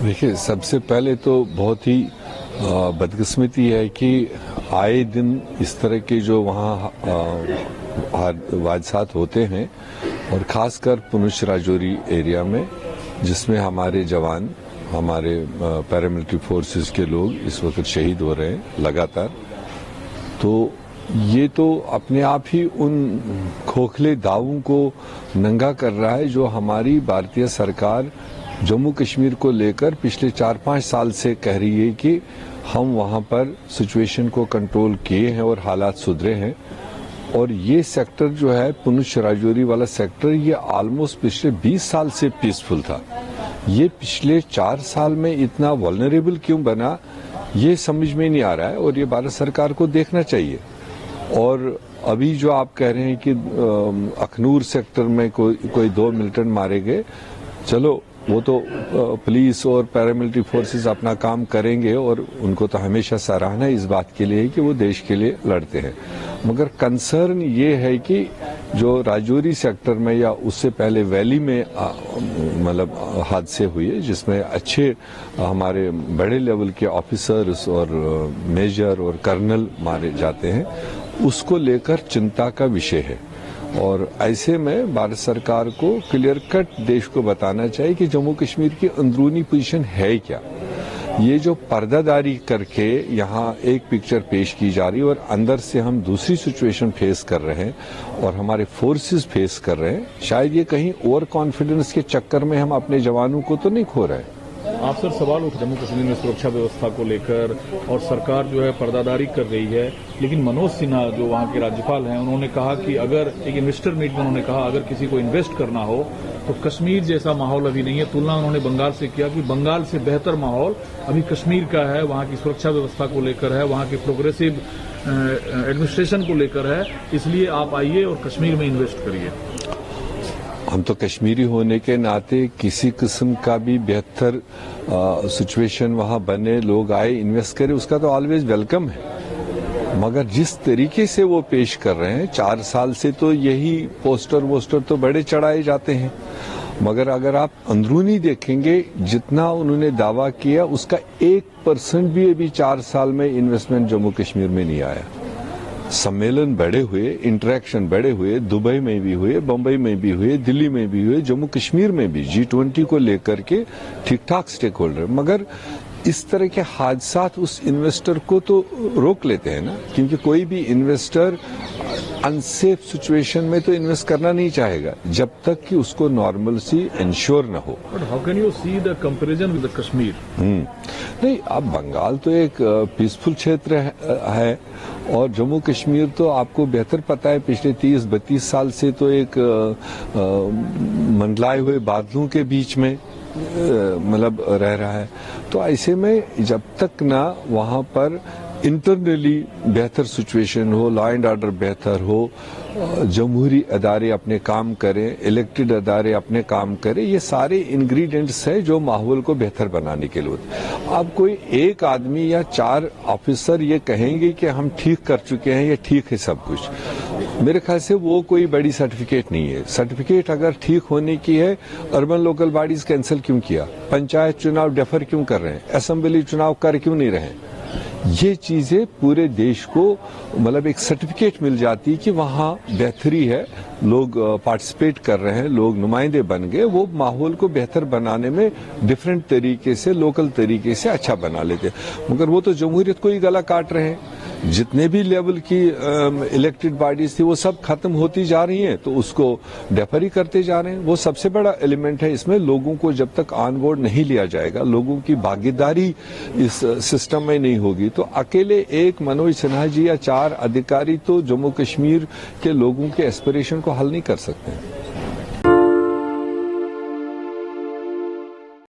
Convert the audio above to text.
देखिए, सबसे पहले तो बहुत ही बदकिस्मती है कि आए दिन इस तरह के जो वहाँ हादसात होते हैं और ख़ासकर पुंछ राजौरी एरिया में, जिसमें हमारे जवान, हमारे पैरामिलिट्री फोर्सेस के लोग इस वक्त शहीद हो रहे हैं लगातार। तो ये तो अपने आप ही उन खोखले दावों को नंगा कर रहा है जो हमारी भारतीय सरकार जम्मू कश्मीर को लेकर पिछले 4-5 साल से कह रही है कि हम वहां पर सिचुएशन को कंट्रोल किए हैं और हालात सुधरे हैं। और ये सेक्टर जो है पुंछ राजौरी वाला सेक्टर, ये ऑलमोस्ट पिछले 20 साल से पीसफुल था। ये पिछले 4 साल में इतना वल्नरेबल क्यों बना, ये समझ में नहीं आ रहा है और ये भारत सरकार को देखना चाहिए। और अभी जो आप कह रहे हैं कि अखनूर सेक्टर में कोई 2 मिलिटेंट मारे गए, चलो वो तो पुलिस और पैरामिलिट्री फोर्सेस अपना काम करेंगे और उनको तो हमेशा सराहना इस बात के लिए है कि वो देश के लिए लड़ते हैं। मगर कंसर्न ये है कि जो राजौरी सेक्टर में या उससे पहले वैली में मतलब हादसे हुए जिसमें अच्छे हमारे बड़े लेवल के ऑफिसर्स और मेजर और कर्नल मारे जाते हैं, उसको लेकर चिंता का विषय है। और ऐसे में भारत सरकार को क्लियर कट देश को बताना चाहिए कि जम्मू कश्मीर की अंदरूनी पोजीशन है क्या। ये जो पर्दादारी करके यहाँ एक पिक्चर पेश की जा रही है और अंदर से हम दूसरी सिचुएशन फेस कर रहे हैं और हमारे फोर्सेस फेस कर रहे हैं, शायद ये कहीं ओवर कॉन्फिडेंस के चक्कर में हम अपने जवानों को तो नहीं खो रहे हैं। आप सर, सवाल उठ जम्मू कश्मीर में सुरक्षा व्यवस्था को लेकर और सरकार जो है पर्दादारी कर रही है, लेकिन मनोज सिन्हा जो वहाँ के राज्यपाल हैं, उन्होंने कहा कि अगर एक इन्वेस्टर मीट में उन्होंने कहा अगर किसी को इन्वेस्ट करना हो तो कश्मीर जैसा माहौल अभी नहीं है। तुलना उन्होंने बंगाल से किया कि बंगाल से बेहतर माहौल अभी कश्मीर का है, वहाँ की सुरक्षा व्यवस्था को लेकर है, वहाँ के प्रोग्रेसिव एडमिनिस्ट्रेशन को लेकर है, इसलिए आप आइए और कश्मीर में इन्वेस्ट करिए। हम तो कश्मीरी होने के नाते किसी किस्म का भी बेहतर सिचुएशन वहां बने, लोग आए इन्वेस्ट करें, उसका तो ऑलवेज वेलकम है। मगर जिस तरीके से वो पेश कर रहे हैं, 4 साल से तो यही पोस्टर तो बड़े चढ़ाए जाते हैं, मगर अगर आप अंदरूनी देखेंगे जितना उन्होंने दावा किया उसका 1% भी अभी 4 साल में इन्वेस्टमेंट जम्मू कश्मीर में नहीं आया। सम्मेलन बड़े हुए, इंटरेक्शन बड़े हुए, दुबई में भी हुए, बंबई में भी हुए, दिल्ली में भी हुए, जम्मू कश्मीर में भी G20 को लेकर के ठीक ठाक स्टेक होल्डर। मगर इस तरह के हादसात उस इन्वेस्टर को तो रोक लेते हैं ना, क्योंकि कोई भी इन्वेस्टर अनसेफ सिचुएशन में तो इन्वेस्ट करना नहीं चाहेगा जब तक कि उसको नॉर्मलसी इंश्योर न हो। But how can you see the comparison with Kashmir? नहीं, अब बंगाल तो एक पीसफुल क्षेत्र है और जम्मू कश्मीर तो आपको बेहतर पता है पिछले 30-32 साल से तो एक मंडलाए हुए बादलों के बीच में मतलब रह रहा है। तो ऐसे में जब तक ना वहां पर इंटरनली बेहतर सिचुएशन हो, लॉ एंड ऑर्डर बेहतर हो, जमहूरी अदारे अपने काम करें, इलेक्टेड अदारे अपने काम करें, ये सारे इंग्रेडिएंट्स हैं जो माहौल को बेहतर बनाने के लिए। अब कोई एक आदमी या 4 ऑफिसर ये कहेंगे कि हम ठीक कर चुके हैं, ये ठीक है सब कुछ, मेरे ख्याल से वो कोई बड़ी सर्टिफिकेट नहीं है। सर्टिफिकेट अगर ठीक होने की है, अर्बन लोकल बॉडीज कैंसिल क्यों किया, पंचायत चुनाव डेफर क्यों कर रहे हैं, असेंबली चुनाव कर क्यों नहीं रहे, ये चीजें पूरे देश को मतलब एक सर्टिफिकेट मिल जाती है कि वहां बेहतरी है, लोग पार्टिसिपेट कर रहे हैं, लोग नुमाइंदे बन गए, वो माहौल को बेहतर बनाने में डिफरेंट तरीके से, लोकल तरीके से अच्छा बना लेते। मगर वो तो जमहूरियत को ही गला काट रहे हैं। जितने भी लेवल की इलेक्टेड बॉडीज थी वो सब खत्म होती जा रही हैं, तो उसको डेफर ही करते जा रहे हैं। वो सबसे बड़ा एलिमेंट है इसमें। लोगों को जब तक ऑन बोर्ड नहीं लिया जाएगा, लोगों की भागीदारी इस सिस्टम में नहीं होगी, तो अकेले एक मनोज सिन्हा जी या 4 अधिकारी तो जम्मू कश्मीर के लोगों के एस्पिरेशन को हल नहीं कर सकते हैं।